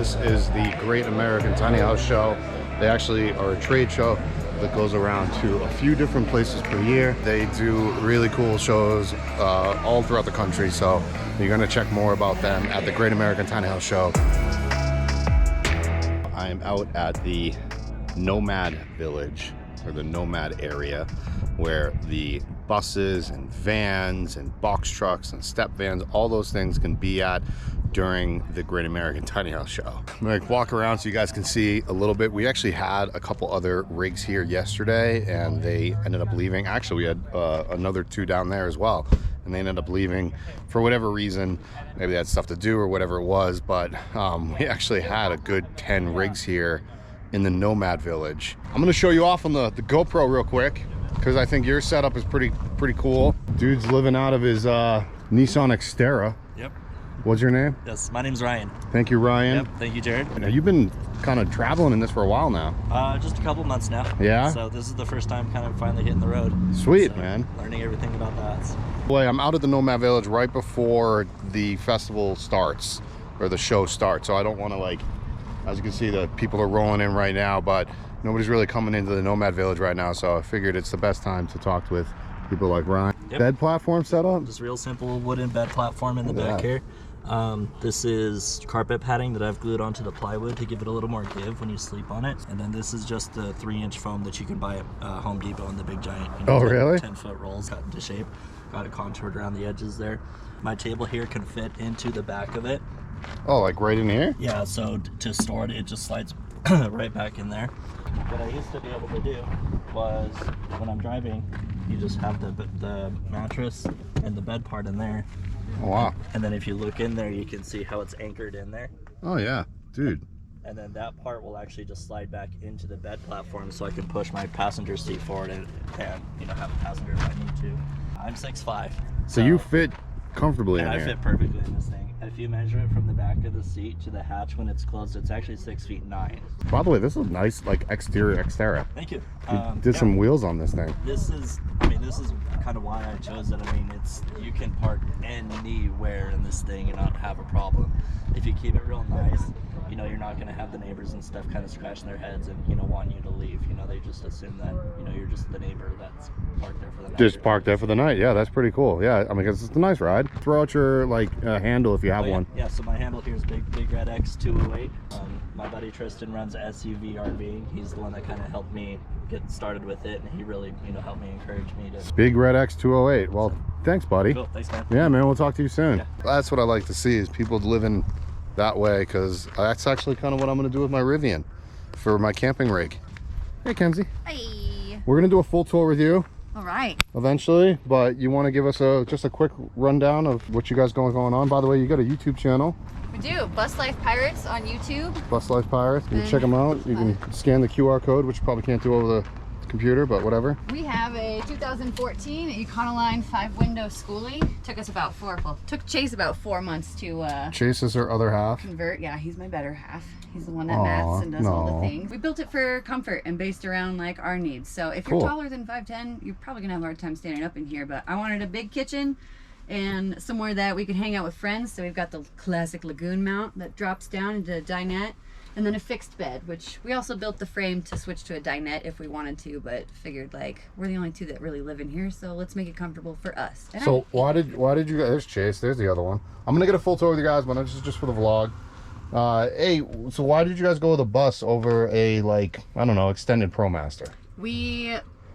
This is the Great American Tiny House Show. They actually are a trade show that goes around to a few different places per year. They do really cool shows all throughout the country, so you're gonna check more about them at the Great American Tiny House Show. I am out at the Nomad Village, or the Nomad area, where the buses and vans and box trucks and step vans, all those things can be at during the Great American Tiny House Show. I'm gonna walk around so you guys can see a little bit. We actually had a couple other rigs here yesterday and they ended up leaving. Actually, we had another two down there as well, and they ended up leaving for whatever reason. Maybe they had stuff to do or whatever it was, but we actually had a good 10 rigs here in the Nomad Village. I'm gonna show you off on the GoPro real quick, because I think your setup is pretty cool. Dude's living out of his Nissan Xterra. Yep. What's your name? Yes, my name's Ryan. Thank you, Ryan. Yep, thank you, Jared. Now, you've been kind of traveling in this for a while now. Just a couple months now. Yeah? So this is the first time kind of finally hitting the road. Sweet, so, man. Learning everything about that. Boy, I'm out at the Nomad Village right before the festival starts, or the show starts, so I don't want to, like, as you can see, the people are rolling in right now, but nobody's really coming into the Nomad Village right now, so I figured it's the best time to talk with people like Ryan. Yep. Bed platform setup? Just real simple wooden bed platform in the back here. This is carpet padding that I've glued onto the plywood to give it a little more give when you sleep on it. And then this is just the 3-inch foam that you can buy at Home Depot in the big giant, you know, oh, really? 10-foot rolls cut into shape. Got it contoured around the edges there. My table here can fit into the back of it. Oh, like right in here? Yeah, so to store it, it just slides right back in there. What I used to be able to do was, when I'm driving, you just have the mattress and the bed part in there. Oh, wow. And then if you look in there, you can see how it's anchored in there. Oh, yeah, dude. And then that part will actually just slide back into the bed platform, so I can push my passenger seat forward and you know, have a passenger if I need to. I'm 6'5". So you fit comfortably in I here. fit perfectly in this thing. If you measure it from the back of the seat to the hatch when it's closed, it's actually 6'9". By the way, this is nice, like exterior Xterra. Thank you. You did some wheels on this thing. This is kind of why I chose it. I mean, you can park anywhere in this thing and not have a problem. If you keep it real nice, you know, you're not going to have the neighbors and stuff kind of scratching their heads and, you know, wanting you to leave. You know, they just assume that, you know, you're just the neighbor that's parked there for the night. Just parked there for the night. Yeah, that's pretty cool. Yeah, I mean, because it's a nice ride. Throw out your, like, handle if you have one. Yeah, so my handle here is Big Red X 208. My buddy Tristan runs SUV RV. He's the one that kind of helped me get started with it, and he really, you know, helped me, encourage me to. Big Red X 208. Well, thanks, buddy. Cool, thanks, man. Yeah, man, we'll talk to you soon. Yeah. That's what I like to see, is people living that way, because that's actually kind of what I'm going to do with my Rivian for my camping rig. Hey, Kenzie. Hey. We're going to do a full tour with you. All right. Eventually, but you want to give us just a quick rundown of what you guys got going on. By the way, you got a YouTube channel. We do. Bus Life Pirates on YouTube. Bus Life Pirates. You can check them out. You can scan the QR code, which you probably can't do over the computer, but whatever. We have a 2014 Econoline 5-window schoolie. Took us about took Chase about 4 months to Chase is her other half. convert. Yeah, he's my better half. He's the one that mats and does all the things. We built it for comfort and based around like our needs. So if you're taller than 5'10", you're probably gonna have a hard time standing up in here, but I wanted a big kitchen and somewhere that we could hang out with friends. So we've got the classic lagoon mount that drops down into a dinette, and then a fixed bed, which we also built the frame to switch to a dinette if we wanted to, but figured like we're the only two that really live in here, so let's make it comfortable for us. And so why did you guys, there's Chase, there's the other one. I'm gonna get a full tour with you guys, but this is just for the vlog. Hey, so why did you guys go with a bus over a, like, I don't know, extended ProMaster?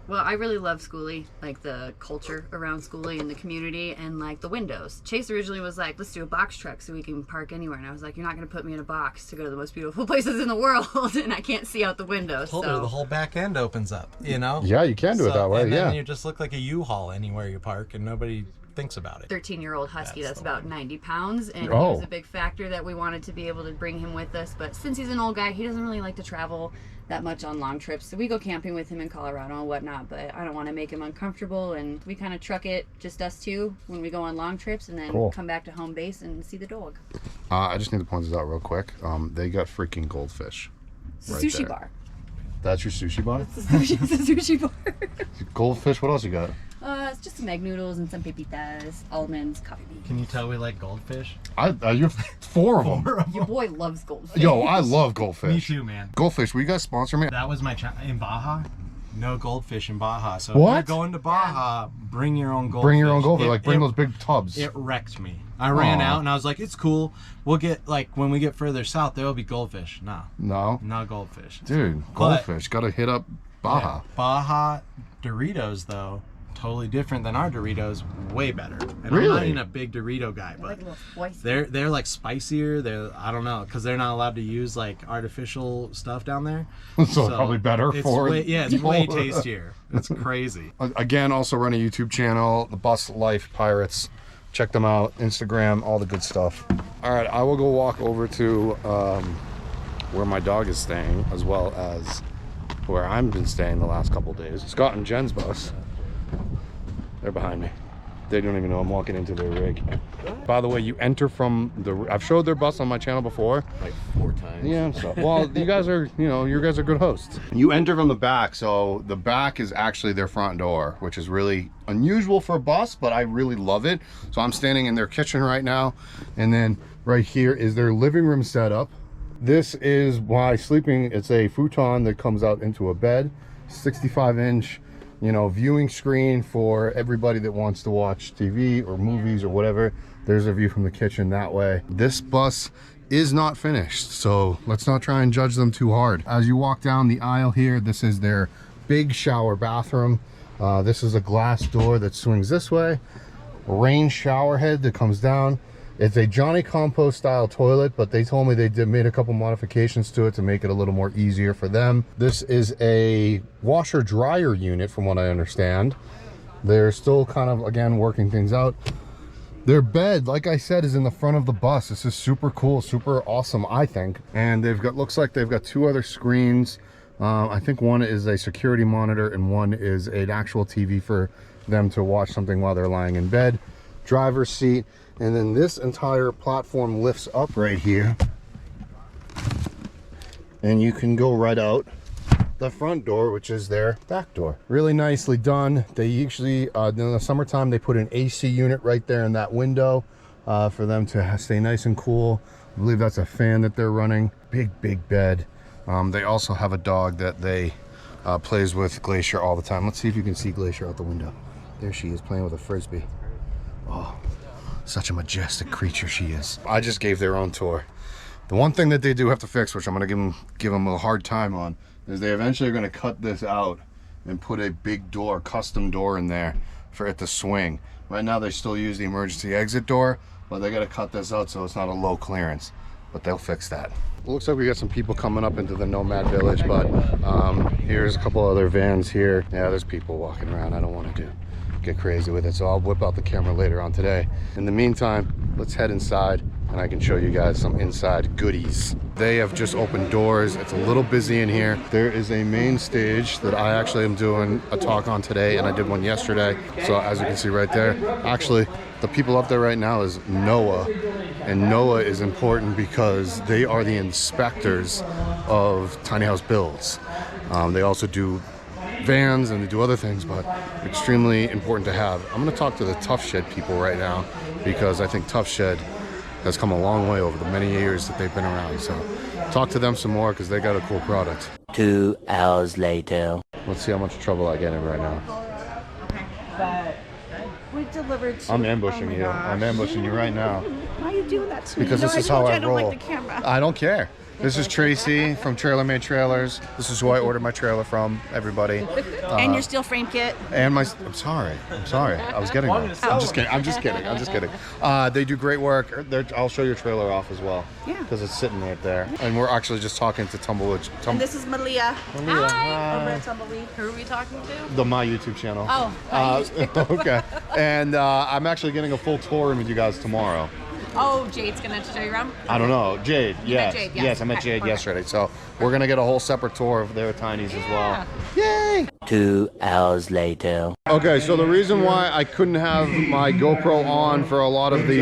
Well, I really love Schoolie, like the culture around Schoolie and the community and like the windows. Chase originally was like, let's do a box truck so we can park anywhere. And I was like, you're not going to put me in a box to go to the most beautiful places in the world and I can't see out the window. Totally, the whole back end opens up, you know? Yeah, you can do it that way, and then yeah. you just look like a U-Haul anywhere you park and nobody thinks about it. 13-year-old husky that's about 90 pounds, and he Oh. was a big factor that we wanted to be able to bring him with us. But since he's an old guy, he doesn't really like to travel that much on long trips, so we go camping with him in Colorado and whatnot, but I don't want to make him uncomfortable, and we kind of truck it, just us two, when we go on long trips, and then come back to home base and see the dog. I just need to point this out real quick. They got freaking goldfish. Right Sushi there. bar. That's your sushi bar? It's a sushi bar. Goldfish, what else you got? It's just some egg noodles and some pepitas, almonds, coffee beans. Can you tell we like goldfish? You 4 of them. Your boy loves goldfish. Yo, I love goldfish. Me too, man. Goldfish, will you guys sponsor me? That was my in Baja. No goldfish in Baja. So What? if you're going to Baja, bring your own goldfish. Bring your own goldfish, like bring those big tubs. It wrecked me. I ran out and I was like, it's cool. We'll get, like, when we get further south, there will be goldfish. No. No? Not goldfish. Dude, goldfish. Gotta hit up Baja. Yeah, Baja Doritos, though, totally different than our Doritos. Way better. And Really? I'm not even a big Dorito guy, but they're like spicier. I don't know, because they're not allowed to use like artificial stuff down there. So probably better for way, yeah, it's way tastier. It's crazy. Again, also run a YouTube channel, The Bus Life Pirates. Check them out, Instagram, all the good stuff. All right, I will go walk over to where my dog is staying, as well as where I've been staying the last couple days. Scott and Jen's bus. They're behind me. They don't even know I'm walking into their rig. By the way, you enter from the... I've showed their bus on my channel before. Like 4 times. Yeah, so, well, you guys are, you guys are good hosts. You enter from the back, so the back is actually their front door, which is really unusual for a bus, but I really love it. So I'm standing in their kitchen right now, and then right here is their living room setup. This is why sleeping, it's a futon that comes out into a bed, 65-inch, viewing screen for everybody that wants to watch TV or movies or whatever. There's a view from the kitchen that way. This bus is not finished, so let's not try and judge them too hard. As you walk down the aisle here, this is their big shower bathroom. This is a glass door that swings this way. A rain shower head that comes down. It's a Johnny Compost style toilet, but they told me they made a couple modifications to it to make it a little more easier for them. This is a washer dryer unit from what I understand. They're still kind of, again, working things out. Their bed, like I said, is in the front of the bus. This is super cool, super awesome, I think. And they've got, looks like they've got 2 other screens. I think one is a security monitor and one is an actual TV for them to watch something while they're lying in bed. Driver's seat. And then this entire platform lifts up right here. And you can go right out the front door, which is their back door. Really nicely done. They usually, in the summertime, they put an AC unit right there in that window for them to stay nice and cool. I believe that's a fan that they're running. Big bed. They also have a dog that they plays with Glacier all the time. Let's see if you can see Glacier out the window. There she is playing with a Frisbee. Oh. Such a majestic creature she is. I just gave their own tour. The one thing that they do have to fix, which I'm gonna give them a hard time on, is they eventually are gonna cut this out and put a big door, custom door in there for it to swing. Right now they still use the emergency exit door, but they gotta cut this out so it's not a low clearance. But they'll fix that. It looks like we got some people coming up into the Nomad Village, but here's a couple other vans here. Yeah, there's people walking around. I don't want to get crazy with it, so I'll whip out the camera later on today. In the meantime, let's head inside and I can show you guys some inside goodies. They have just opened doors. It's a little busy in here. There is a main stage that I actually am doing a talk on today, and I did one yesterday. So as you can see right there, actually the people up there right now is NOAA, and NOAA is important because they are the inspectors of tiny house builds. They also do vans and they do other things, but extremely important to have. I'm going to talk to the Tough Shed people right now because I think Tough Shed has come a long way over the many years that they've been around. So talk to them some more because they got a cool product. 2 hours later. Let's see how much trouble I get in right now. We delivered to... I'm ambushing you. I'm ambushing you right now. Why are you doing that to me? Because this is how I don't roll. like the camera. I don't care. This is Tracy from Trailer Made Trailers. This is who I ordered my trailer from, everybody. And your steel frame kit. And I'm sorry. I was getting that. I'm just kidding. They do great work. I'll show your trailer off as well. Yeah. Because it's sitting right there. And we're actually just talking to Tumblewood. And this is Malia. Hi. Over at Tumbleweed. Who are we talking to? My YouTube channel. Oh, okay. And I'm actually getting a full tour in with you guys tomorrow. Oh, Jade's gonna show you around? I don't know. Jade, yes. Jade, yes. I met Okay, Jade perfect. yesterday. So we're going to get a whole separate tour of their tinies as well. Yay! 2 hours later. Okay, so the reason why I couldn't have my GoPro on for a lot of the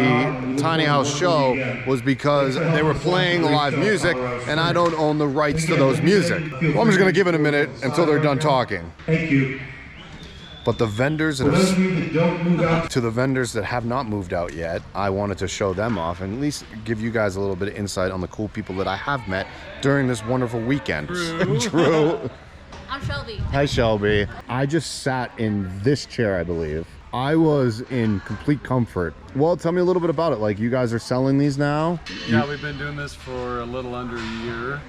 tiny house show was because they were playing live music and I don't own the rights to those music. Well, I'm just going to give it a minute until they're done talking. Thank you. But the vendors that have, to the vendors that have not moved out yet, I wanted to show them off and at least give you guys a little bit of insight on the cool people that I have met during this wonderful weekend. True. I'm Shelby. Hi, Shelby. I just sat in this chair, I believe. I was in complete comfort. Well, tell me a little bit about it. Like, you guys are selling these now? Yeah, we've been doing this for a little under a year,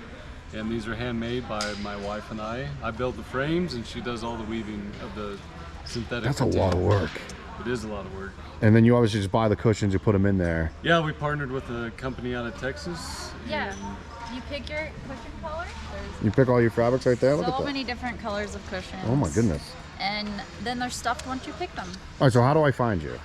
and these are handmade by my wife and I. I build the frames, and she does all the weaving of the synthetic. That's a lot of work. It is a lot of work. And then you obviously just buy the cushions, you put them in there. Yeah, we partnered with a company out of Texas. Yeah. You pick your cushion color. You pick all your fabrics right there? Look at So that. many different colors of cushions. Oh my goodness. And then they're stuffed once you pick them. All right, so how do I find you?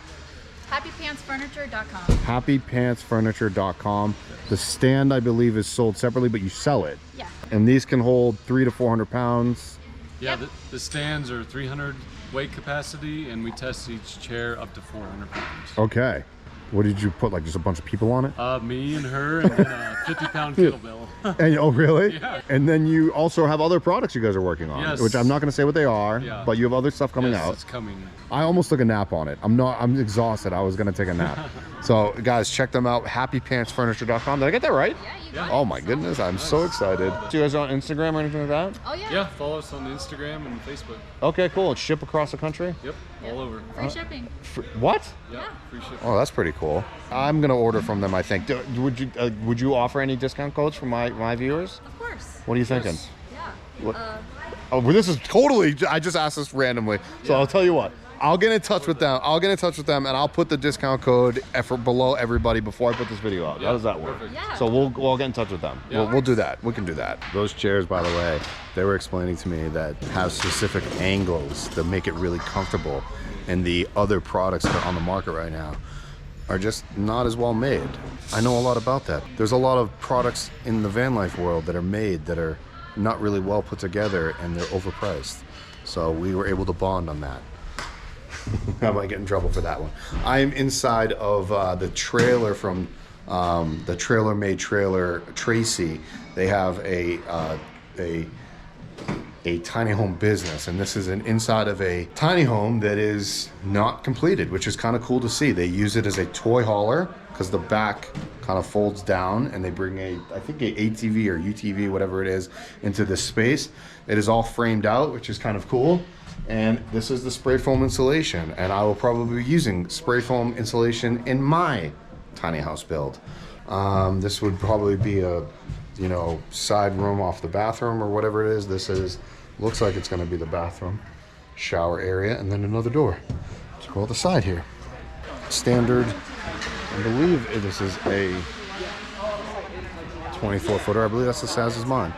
HappyPantsFurniture.com. HappyPantsFurniture.com. The stand, I believe, is sold separately, but you sell it. Yeah. And these can hold 300 to 400 pounds. Yeah, the stands are 300 weight capacity, and we test each chair up to 400 pounds. Okay. What did you put, like just a bunch of people on it? Me and her, and then a 50-pound kettlebell. And, oh, really? Yeah. And then you also have other products you guys are working on, Yes. which I'm not going to say what they are, Yeah. but you have other stuff coming Yes, out. it's coming. I almost took a nap on it. I'm exhausted. I was going to take a nap. So, guys, check them out. HappyPantsFurniture.com. Did I get that right? Yeah, you Yeah. got Oh my goodness, I'm so excited. Do you guys on Instagram or anything like that? it. Oh yeah. Yeah, follow us on Instagram and Facebook. Okay, cool. It's ship across the country? Yep, all over. Free shipping. What? Yeah, free shipping. Oh, that's pretty cool. I'm gonna order from them, I think. Would you offer any discount codes for my viewers? Of course. What are you thinking? Yes. Yeah. What? Oh, well, this is totally, I just asked this randomly. So I'll tell you what. I'll get in touch with them. And I'll put the discount code below everybody before I put this video out. How does that work? Perfect. Yeah. So we'll get in touch with them. Yeah. We'll do that. We can do that. Those chairs, by the way, they were explaining to me that have specific angles that make it really comfortable, and the other products that are on the market right now are just not as well made. I know a lot about that. There's a lot of products in the van life world that are made that are not really well put together, and they're overpriced. So we were able to bond on that. I might get in trouble for that one. I'm inside of the trailer from the Trailer Made Trailer Tracy. They have a tiny home business, and this is an inside of a tiny home that is not completed, which is kind of cool to see. They use it as a toy hauler because the back kind of folds down, and they bring I think a ATV or UTV, whatever it is, into this space. It is all framed out, which is kind of cool. And this is the spray foam insulation, and I will probably be using spray foam insulation in my tiny house build. This would probably be a, side room off the bathroom or whatever it is. Looks like it's going to be the bathroom, shower area, and then another door to go out the side here. Standard, I believe this is a 24-footer. I believe that's the size as mine.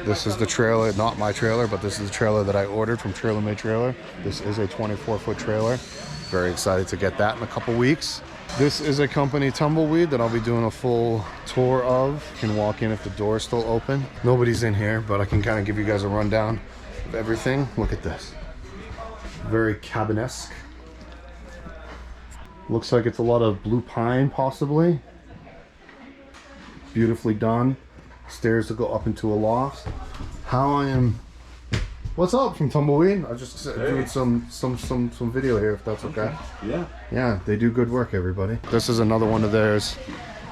This is the trailer, not my trailer, but this is the trailer that I ordered from Trailer Made Trailer. This is a 24-foot trailer. Very excited to get that in a couple weeks. This is a company tumbleweed that I'll be doing a full tour of. You can walk in if the door is still open. Nobody's in here, but I can kind of give you guys a rundown of everything. Look at this. Very cabinesque. Looks like it's a lot of blue pine, possibly. Beautifully done. Stairs to go up into a loft. What's up from Tumbleweed? I just doing some video here, if that's okay. Yeah. Yeah, they do good work, everybody. This is another one of theirs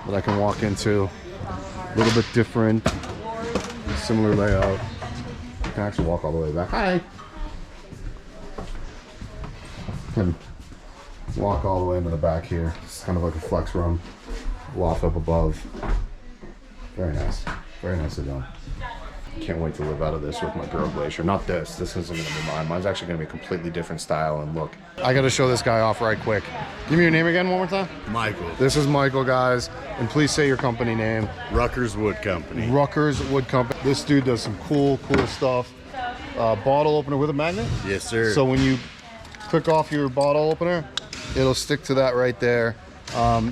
that I can walk into. A little bit different, similar layout. I can actually walk all the way back. Hi. Can walk all the way into the back here. It's kind of like a flex room, loft up above. Very nice. Very nicely done. Can't wait to live out of this with my girl Glacier. Not this. This isn't going to be mine. Mine's actually going to be a completely different style and look. I got to show this guy off right quick. Give me your name again one more time. Michael. This is Michael, guys. And please say your company name. Ruckers Wood Company. Ruckers Wood Company. This dude does some cool stuff. Bottle opener with a magnet? Yes, sir. So when you click off your bottle opener, it'll stick to that right there.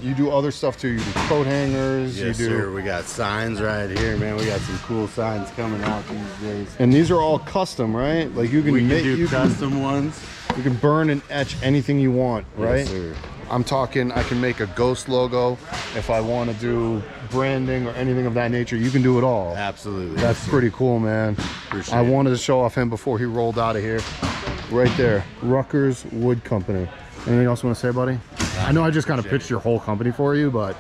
You do other stuff too. You do coat hangers. Yes, sir. We got signs right here, man. We got some cool signs coming out these days. And these are all custom, right? Like you can do custom ones. You can burn and etch anything you want, right? Yes, sir. I'm talking, I can make a ghost logo if I want to do branding or anything of that nature. You can do it all. Absolutely. That's pretty cool, man. Appreciate I it. wanted to show off him before he rolled out of here. right there. Ruckers Wood Company. Anything else you want to say, buddy? I know I just kind of pitched your whole company for you, but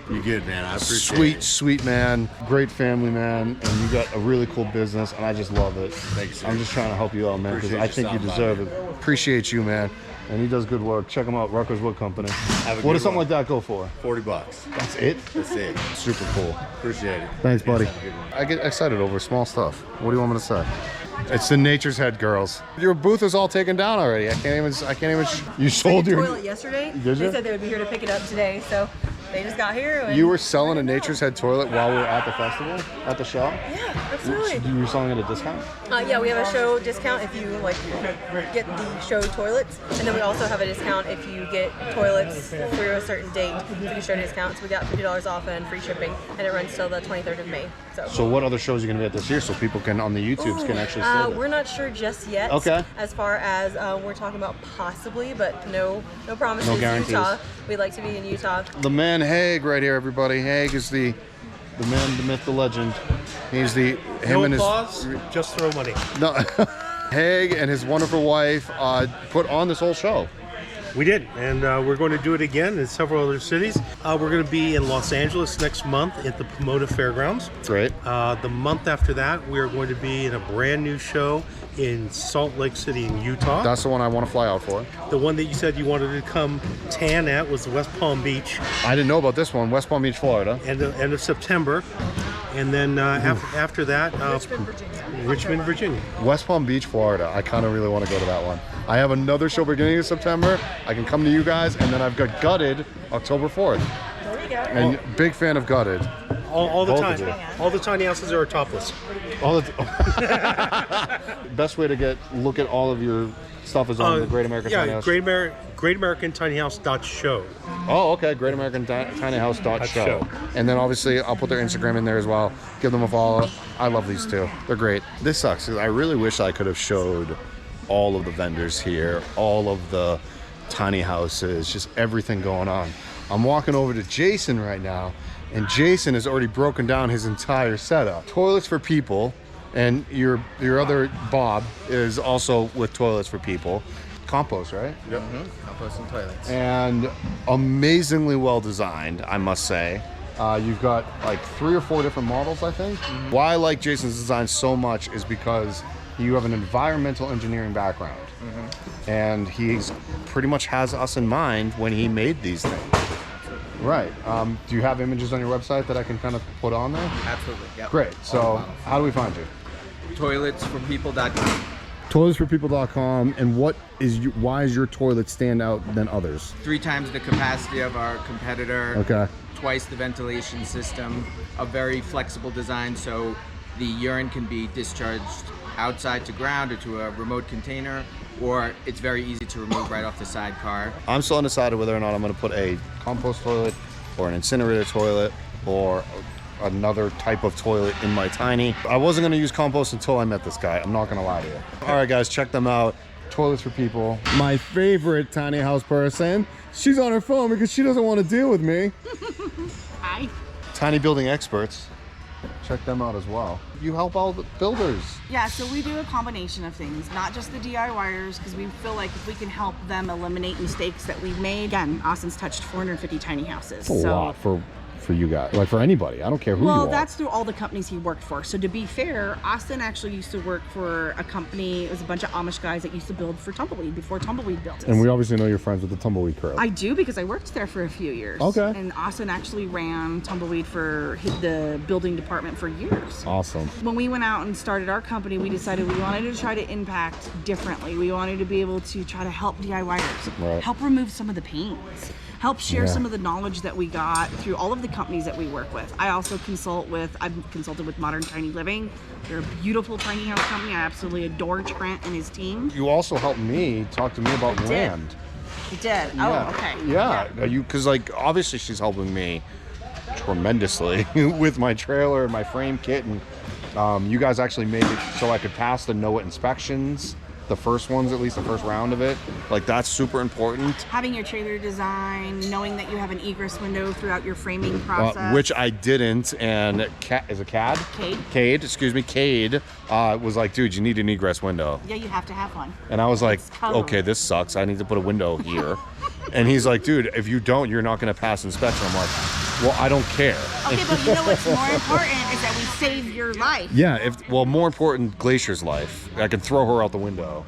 you're good, man. I appreciate sweet, it. sweet man, great family man, and you got a really cool business, and I just love it. Thanks, sir. I'm just trying to help you out, man, because Appreciate I think you stopping deserve by. it. Appreciate you, man. And he does good work. Check him out, Ruckers Wood Company. What does something like that go for? $40. That's it? That's it. Super cool. Appreciate it. Thanks, buddy. Have a good one. I get excited over small stuff. What do you want me to say? It's the Nature's Head girls. Your booth is all taken down already. I can't even. You sold your toilet yesterday. Did you? They said they would be here to pick it up today, so they just got here. And You were selling a Nature's Head toilet while we were at the festival, at the show. Yeah, absolutely. You were selling it at a discount. Yeah, we have a show discount if you get the show toilets, and then we also have a discount if you get toilets for a certain date. We do show discounts. We got $50 off and free shipping, and it runs till the 23rd of May. So what other shows are you going to be at this year so people can, on the YouTubes, can actually see it? We're not sure just yet. Okay. As far as we're talking about possibly, but no promises. No guarantees. Utah. We'd like to be in Utah. The man Haig right here, everybody. Haig is the man, the myth, the legend. He's him and his... just throw money. No. Haig and his wonderful wife put on this whole show. We did, and we're going to do it again in several other cities. We're going to be in Los Angeles next month at the Pomona Fairgrounds. Great. The month after that, we are going to be in a brand new show in Salt Lake City in Utah. That's the one I want to fly out for. The one that you said you wanted to come tan at was West Palm Beach. I didn't know about this one, West Palm Beach, Florida. End of September. And then after that, Richmond, Virginia. West Palm Beach, Florida. I kind of really want to go to that one. I have another show beginning of September. I can come to you guys, and then I've got Gutted October 4th. There you go. And big fan of Gutted. All the Both time. of you. All the tiny houses are topless. All the best way to look at all of your stuff is on the Great American Tiny House. Great American Tiny House.show. Oh, okay. Great American Tiny House.show. And then obviously I'll put their Instagram in there as well. Give them a follow. I love these two. They're great. This sucks. I really wish I could have showed all of the vendors here, all of the tiny houses, just everything going on. I'm walking over to Jason right now, and Jason has already broken down his entire setup. Toilets for people, and your other Bob is also with Toilets for People. Compost, right? Yep. Compost and toilets. And amazingly well designed, I must say. You've got like 3 or 4 different models, I think. Why I like Jason's design so much is because you have an environmental engineering background. And he's pretty much has us in mind when he made these things. Right. Do you have images on your website that I can kind of put on there? Absolutely. Yep. Great. So how do we find you? Toiletsforpeople.com. Toiletsforpeople.com. And why is your toilet stand out than others? 3 times the capacity of our competitor. Okay. Twice the ventilation system. A very flexible design, so the urine can be discharged outside to ground or to a remote container, or it's very easy to remove right off the sidecar. I'm still undecided whether or not I'm going to put a compost toilet or an incinerator toilet or another type of toilet in my tiny. I wasn't going to use compost until I met this guy. I'm not going to lie to you. All right, guys, check them out. Toilets for People. My favorite tiny house person. She's on her phone because she doesn't want to deal with me. Hi. Tiny Building Experts. Check them out as well. You help all the builders. Yeah, so we do a combination of things, not just the DIYers, because we feel like if we can help them eliminate mistakes that we've made. Again, Austin's touched 450 tiny houses. That's a lot for you guys, like for anybody. I don't care who you are. Well, that's through all the companies he worked for. So to be fair, Austin actually used to work for a company. It was a bunch of Amish guys that used to build for Tumbleweed before Tumbleweed built it. And we obviously know you're friends with the Tumbleweed crew. I do, because I worked there for a few years. Okay. And Austin actually ran Tumbleweed for the building department for years. Awesome. When we went out and started our company, we decided we wanted to try to impact differently. We wanted to be able to try to help DIYers, Right. help remove some of the pains, help share some of the knowledge that we got through all of the companies that we work with. I've consulted with Modern Tiny Living. They're a beautiful tiny house company. I absolutely adore Trent and his team. You also helped me talk to me about land. You did? Yeah. Oh, okay. Yeah, because like obviously she's helping me tremendously with my trailer and my frame kit, and you guys actually made it so I could pass the NOAA inspections the first ones, at least the first round of it. Like that's super important. Having your trailer design, knowing that you have an egress window throughout your framing process. Which I didn't, and is it Cade? Cade, excuse me, Cade was like, dude, you need an egress window. Yeah, you have to have one. And I was like, okay, this sucks. I need to put a window here. And he's like, dude, if you don't, you're not going to pass inspection. I'm like, well, I don't care. Okay, but you know what's more important is that we save your life. Yeah, more important, Glacier's life. I can throw her out the window,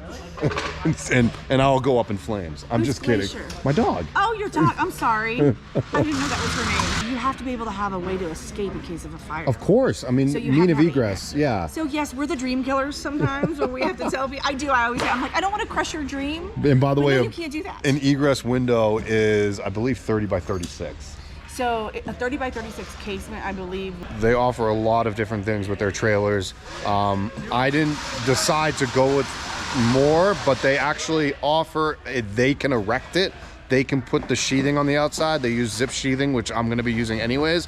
and I'll go up in flames. I'm just kidding. Glacier? My dog. Oh, your dog. I'm sorry. I didn't know that was her name. You have to be able to have a way to escape in case of a fire. Of course. I mean, So you mean have of to have egress. Yeah. So yes, we're the dream killers sometimes, where we have to tell people. I always say, I'm like, I don't want to crush your dream. And by the way, you can't do that. An egress window is, I believe, 30 by 36. So a 30 by 36 casement, I believe. They offer a lot of different things with their trailers. I didn't decide to go with more, but they actually offer, they can erect it. They can put the sheathing on the outside. They use zip sheathing, which I'm going to be using anyways.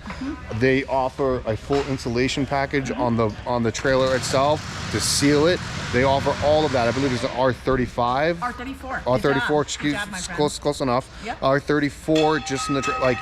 They offer a full insulation package on the trailer itself to seal it. They offer all of that. I believe it's an R35. R34. R34, excuse me, close enough. Yep. R34, just in the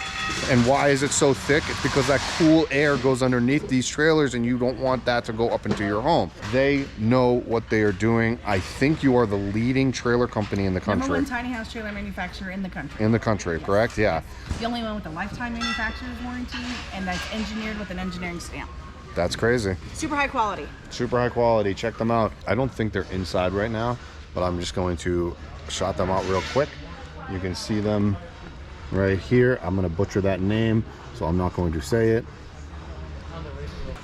and why is it so thick? It's because that cool air goes underneath these trailers, and you don't want that to go up into your home. They know what they are doing. I think you are the leading trailer company in the country. #1 tiny house trailer manufacturer in the country. In the country, yes. Correct? Yeah. The only one with a lifetime manufacturer's warranty, and that's engineered with an engineering stamp. That's crazy. Super high quality. Super high quality. Check them out. I don't think they're inside right now, but I'm just going to shot them out real quick. You can see them right here. I'm going to butcher that name, so I'm not going to say it.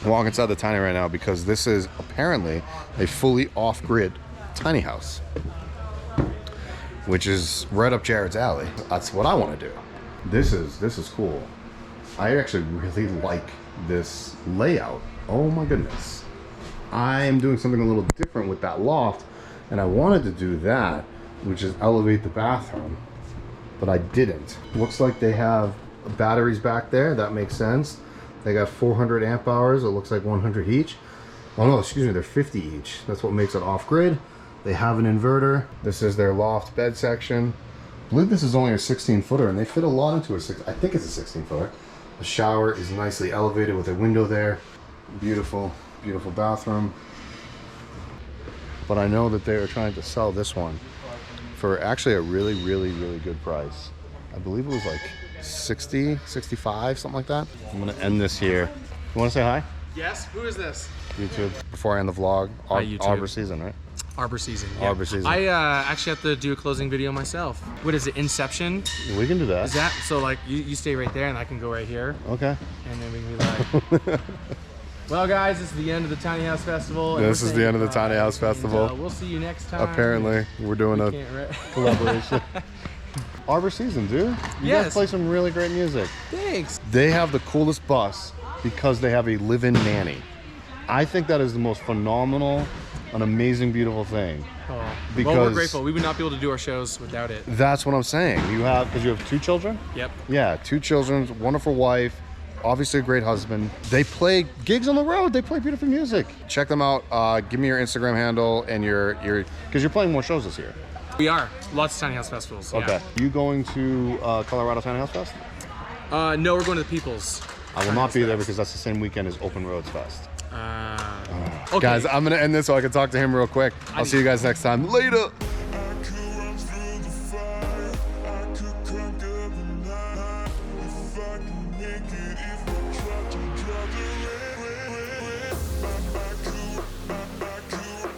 I'm walking inside the tiny right now because this is apparently a fully off-grid tiny house, which is right up Jared's alley. That's what I want to do. This is cool. I actually really like this layout. Oh my goodness. I am doing something a little different with that loft, and I wanted to do that, which is elevate the bathroom, but I didn't. Looks like they have batteries back there. That makes sense. They got 400 amp hours. It looks like 100 each. Oh no, excuse me, they're 50 each. That's what makes it off-grid. They have an inverter. This is their loft bed section. I believe this is only a 16-footer, and they fit a lot into I think it's a 16-footer. The shower is nicely elevated with a window there. Beautiful, beautiful bathroom. But I know that they are trying to sell this one for actually a really, really, really good price. I believe it was like 60, 65, something like that. I'm gonna end this here. You wanna say hi? Yes, who is this? YouTube. Before I end the vlog, Arbor season, right? Arbor season. Yeah. Arbor season. I actually have to do a closing video myself. What is it? Inception? We can do that. Is that so? Like you stay right there, and I can go right here. Okay. And then we can be like. Well, guys, this is the end of the Tiny House Festival. This is the end of the Tiny House Festival. And, we'll see you next time. Apparently, we're doing a collaboration. Arbor season, dude. You guys play some really great music. Thanks. They have the coolest bus because they have a live-in nanny. I think that is the most phenomenal, an amazing, beautiful thing. Oh. Because well, we're grateful. We would not be able to do our shows without it. That's what I'm saying. Because you have 2 children? Yep. Yeah, 2 children, wonderful wife, obviously a great husband. They play gigs on the road. They play beautiful music. Check them out. Give me your Instagram handle and because you're playing more shows this year. We are. Lots of Tiny House Festivals. Okay. Yeah. You going to Colorado Tiny House Fest? No, we're going to the People's. I will not be there because that's the same weekend as Open Roads Fest. Okay. Guys, I'm going to end this so I can talk to him real quick. I'll see you guys next time. Later.